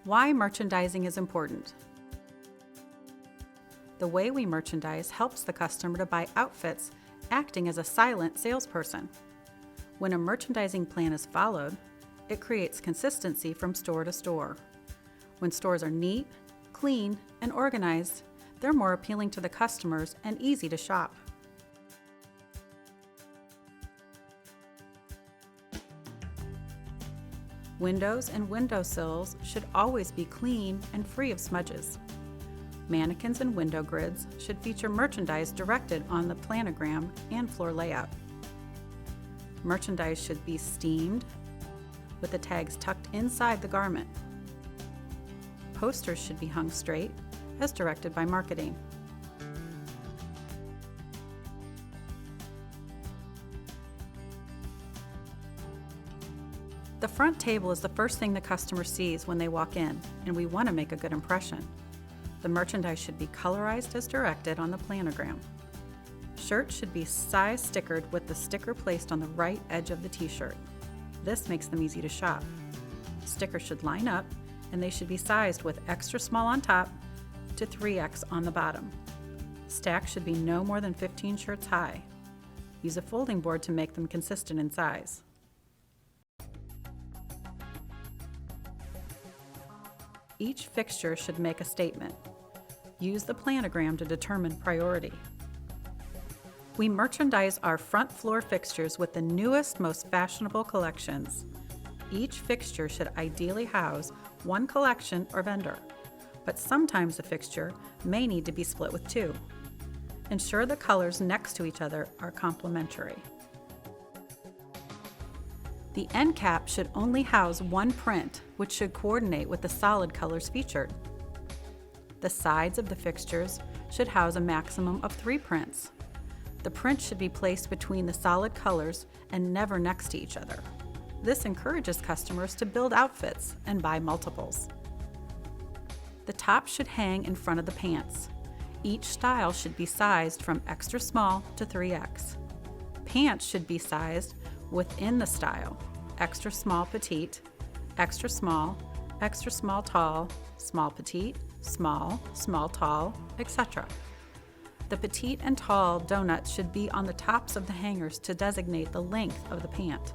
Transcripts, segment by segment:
Why merchandising is important. The way we merchandise helps the customer to buy outfits, acting as a silent salesperson. When a merchandising plan is followed, it creates consistency from store to store. When stores are neat, clean, and organized, they're more appealing to the customers and easy to shop. Windows and windowsills should always be clean and free of smudges. Mannequins and window grids should feature merchandise directed on the planogram and floor layout. Merchandise should be steamed, with the tags tucked inside the garment. Posters should be hung straight, as directed by marketing. The front table is the first thing the customer sees when they walk in, and we want to make a good impression. The merchandise should be colorized as directed on the planogram. Shirts should be size stickered with the sticker placed on the right edge of the t-shirt. This makes them easy to shop. Stickers should line up, and they should be sized with extra small on top to 3X on the bottom. Stacks should be no more than 15 shirts high. Use a folding board to make them consistent in size. Each fixture should make a statement. Use the planogram to determine priority. We merchandise our front floor fixtures with the newest, most fashionable collections. Each fixture should ideally house one collection or vendor, but sometimes a fixture may need to be split with two. Ensure the colors next to each other are complementary. The end cap should only house one print, which should coordinate with the solid colors featured. The sides of the fixtures should house a maximum of 3 prints. The print should be placed between the solid colors and never next to each other. This encourages customers to build outfits and buy multiples. The top should hang in front of the pants. Each style should be sized from extra small to 3X. Pants should be sized within the style: extra small petite, extra small tall, small petite, small tall, etc. The petite and tall donuts should be on the tops of the hangers to designate the length of the pant.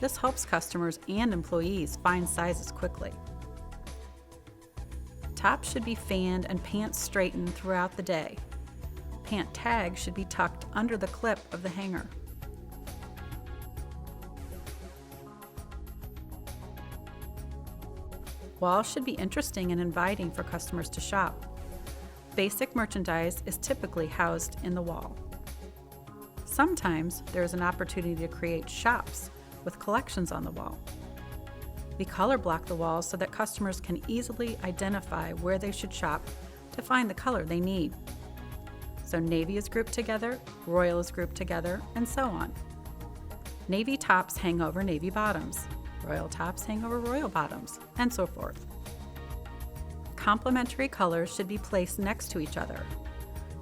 This helps customers and employees find sizes quickly. Tops should be fanned and pants straightened throughout the day. Pant tags should be tucked under the clip of the hanger. Walls should be interesting and inviting for customers to shop. Basic merchandise is typically housed in the wall. Sometimes there is an opportunity to create shops with collections on the wall. We color block the walls so that customers can easily identify where they should shop to find the color they need. So navy is grouped together, royal is grouped together, and so on. Navy tops hang over navy bottoms. Royal tops hang over royal bottoms, and so forth. Complementary colors should be placed next to each other.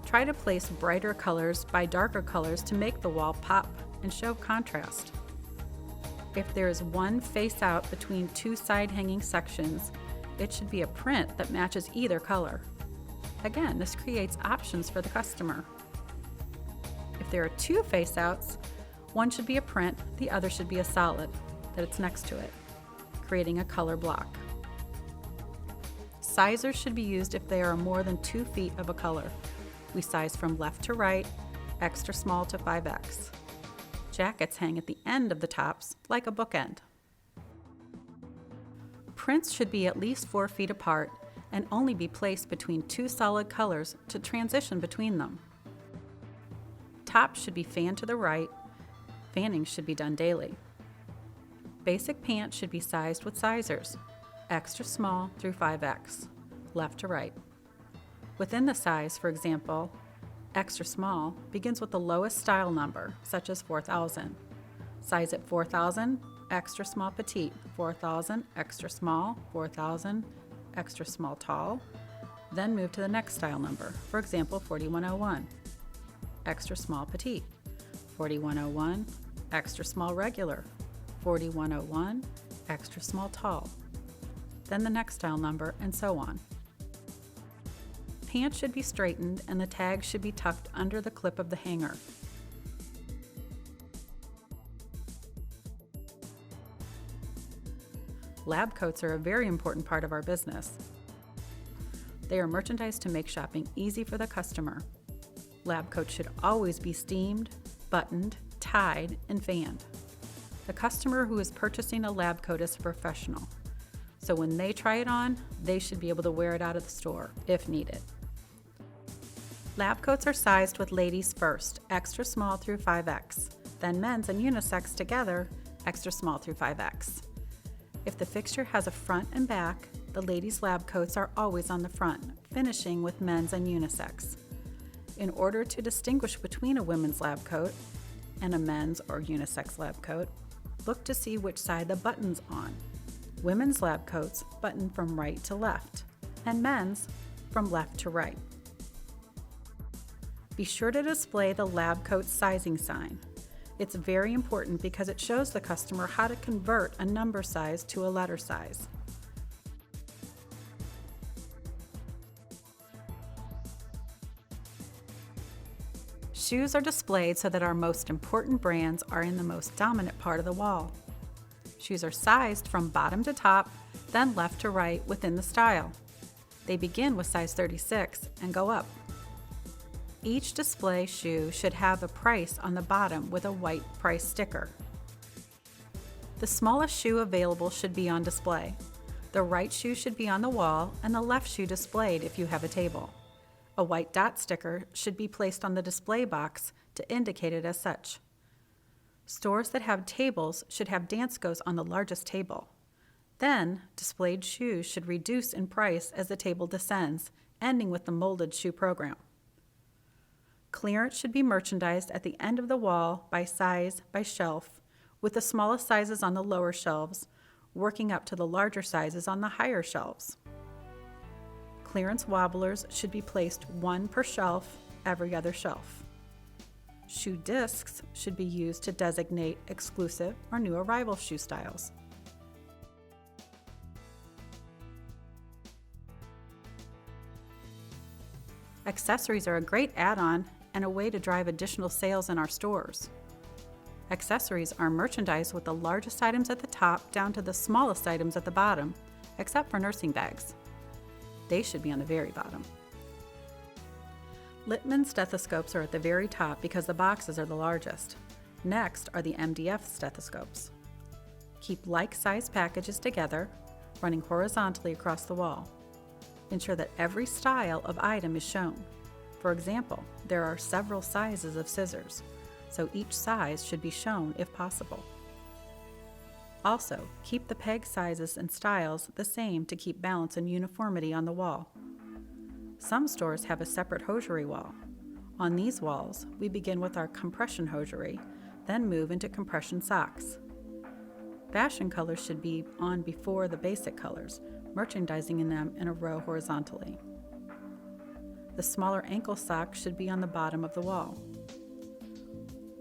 Try to place brighter colors by darker colors to make the wall pop and show contrast. If there is one face out between 2 side hanging sections, it should be a print that matches either color. Again, this creates options for the customer. If there are 2 face outs, one should be a print, the other should be a solid that it's next to it, creating a color block. Sizers should be used if they are more than 2 feet of a color. We size from left to right, extra small to 5X. Jackets hang at the end of the tops like a bookend. Prints should be at least 4 feet apart and only be placed between 2 solid colors to transition between them. Tops should be fanned to the right. Fanning should be done daily. Basic pants should be sized with sizers, extra small through 5X, left to right. Within the size, for example, extra small begins with the lowest style number, such as 4,000. Size at 4,000, extra small petite, 4,000, extra small, 4,000, extra small tall, then move to the next style number, for example, 4101. Extra small petite, 4101, extra small regular, 4101, extra small tall. then the next style number, and so on. Pants should be straightened and the tag should be tucked under the clip of the hanger. Lab coats are a very important part of our business. They are merchandised to make shopping easy for the customer. Lab coats should always be steamed, buttoned, tied, and fanned. The customer who is purchasing a lab coat is a professional, so when they try it on, they should be able to wear it out of the store if needed. Lab coats are sized with ladies first, extra small through 5X, then men's and unisex together, extra small through 5X. If the fixture has a front and back, the ladies' lab coats are always on the front, finishing with men's and unisex. In order to distinguish between a women's lab coat and a men's or unisex lab coat, look to see which side the button's on. Women's lab coats button from right to left, and men's from left to right. Be sure to display the lab coat sizing sign. It's very important because it shows the customer how to convert a number size to a letter size. Shoes are displayed so that our most important brands are in the most dominant part of the wall. Shoes are sized from bottom to top, then left to right within the style. They begin with size 36 and go up. Each display shoe should have a price on the bottom with a white price sticker. The smallest shoe available should be on display. The right shoe should be on the wall and the left shoe displayed if you have a table. A white dot sticker should be placed on the display box to indicate it as such. Stores that have tables should have Danskos on the largest table. Then, displayed shoes should reduce in price as the table descends, ending with the molded shoe program. Clearance should be merchandised at the end of the wall by size, by shelf, with the smallest sizes on the lower shelves, working up to the larger sizes on the higher shelves. Clearance wobblers should be placed one per shelf, every other shelf. Shoe discs should be used to designate exclusive or new arrival shoe styles. Accessories are a great add-on and a way to drive additional sales in our stores. Accessories are merchandised with the largest items at the top down to the smallest items at the bottom, except for nursing bags. They should be on the very bottom. Littmann stethoscopes are at the very top because the boxes are the largest. Next are the MDF stethoscopes. Keep like-sized packages together, running horizontally across the wall. Ensure that every style of item is shown. For example, there are several sizes of scissors, so each size should be shown if possible. Also, keep the peg sizes and styles the same to keep balance and uniformity on the wall. Some stores have a separate hosiery wall. On these walls, we begin with our compression hosiery, then move into compression socks. Fashion colors should be on before the basic colors, merchandising in them in a row horizontally. The smaller ankle socks should be on the bottom of the wall.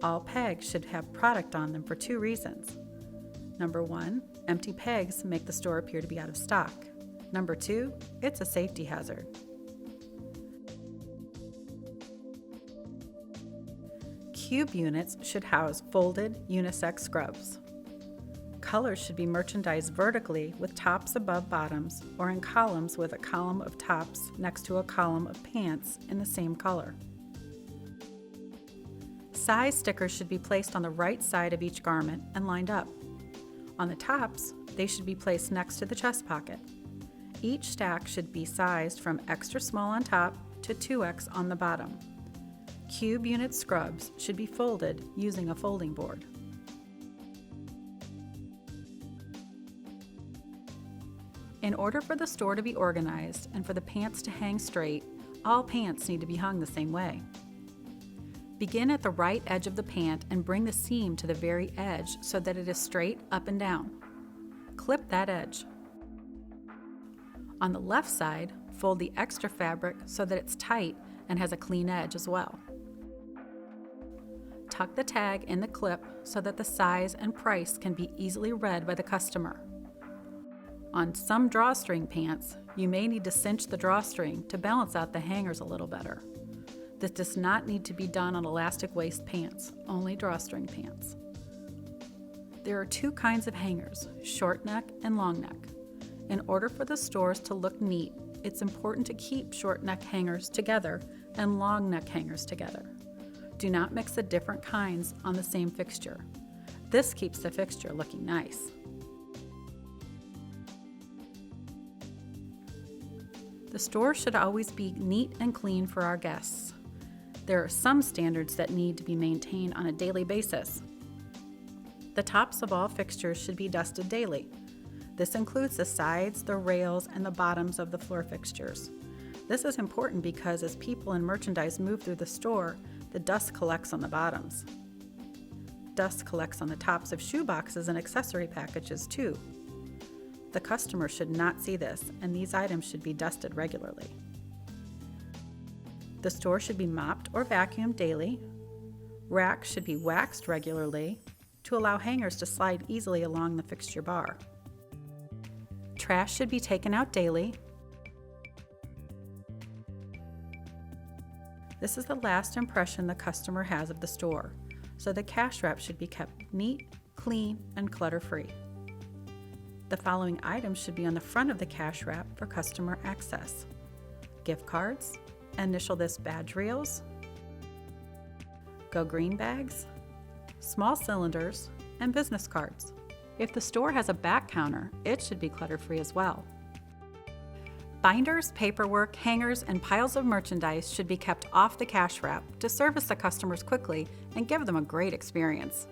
All pegs should have product on them for two reasons. Number one, empty pegs make the store appear to be out of stock. Number two, it's a safety hazard. Cube units should house folded unisex scrubs. Colors should be merchandised vertically with tops above bottoms or in columns with a column of tops next to a column of pants in the same color. Size stickers should be placed on the right side of each garment and lined up. On the tops, they should be placed next to the chest pocket. Each stack should be sized from extra small on top to 2X on the bottom. Cube unit scrubs should be folded using a folding board. In order for the store to be organized and for the pants to hang straight, all pants need to be hung the same way. Begin at the right edge of the pant and bring the seam to the very edge so that it is straight up and down. Clip that edge. On the left side, fold the extra fabric so that it's tight and has a clean edge as well. Tuck the tag in the clip so that the size and price can be easily read by the customer. On some drawstring pants, you may need to cinch the drawstring to balance out the hangers a little better. This does not need to be done on elastic waist pants, only drawstring pants. There are two kinds of hangers, short neck and long neck. In order for the stores to look neat, it's important to keep short neck hangers together and long neck hangers together. Do not mix the different kinds on the same fixture. This keeps the fixture looking nice. The store should always be neat and clean for our guests. There are some standards that need to be maintained on a daily basis. The tops of all fixtures should be dusted daily. This includes the sides, the rails, and the bottoms of the floor fixtures. This is important because as people and merchandise move through the store, the dust collects on the bottoms. Dust collects on the tops of shoe boxes and accessory packages too. The customer should not see this, and these items should be dusted regularly. The store should be mopped or vacuumed daily. Racks should be waxed regularly to allow hangers to slide easily along the fixture bar. Trash should be taken out daily. This is the last impression the customer has of the store, so the cash wrap should be kept neat, clean, and clutter-free. The following items should be on the front of the cash wrap for customer access: gift cards, initial this badge reels, Go Green bags, small cylinders, and business cards. If the store has a back counter, it should be clutter-free as well. Binders, paperwork, hangers, and piles of merchandise should be kept off the cash wrap to service the customers quickly and give them a great experience.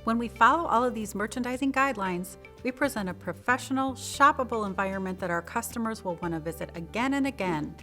When we follow all of these merchandising guidelines, we present a professional, shoppable environment that our customers will want to visit again and again.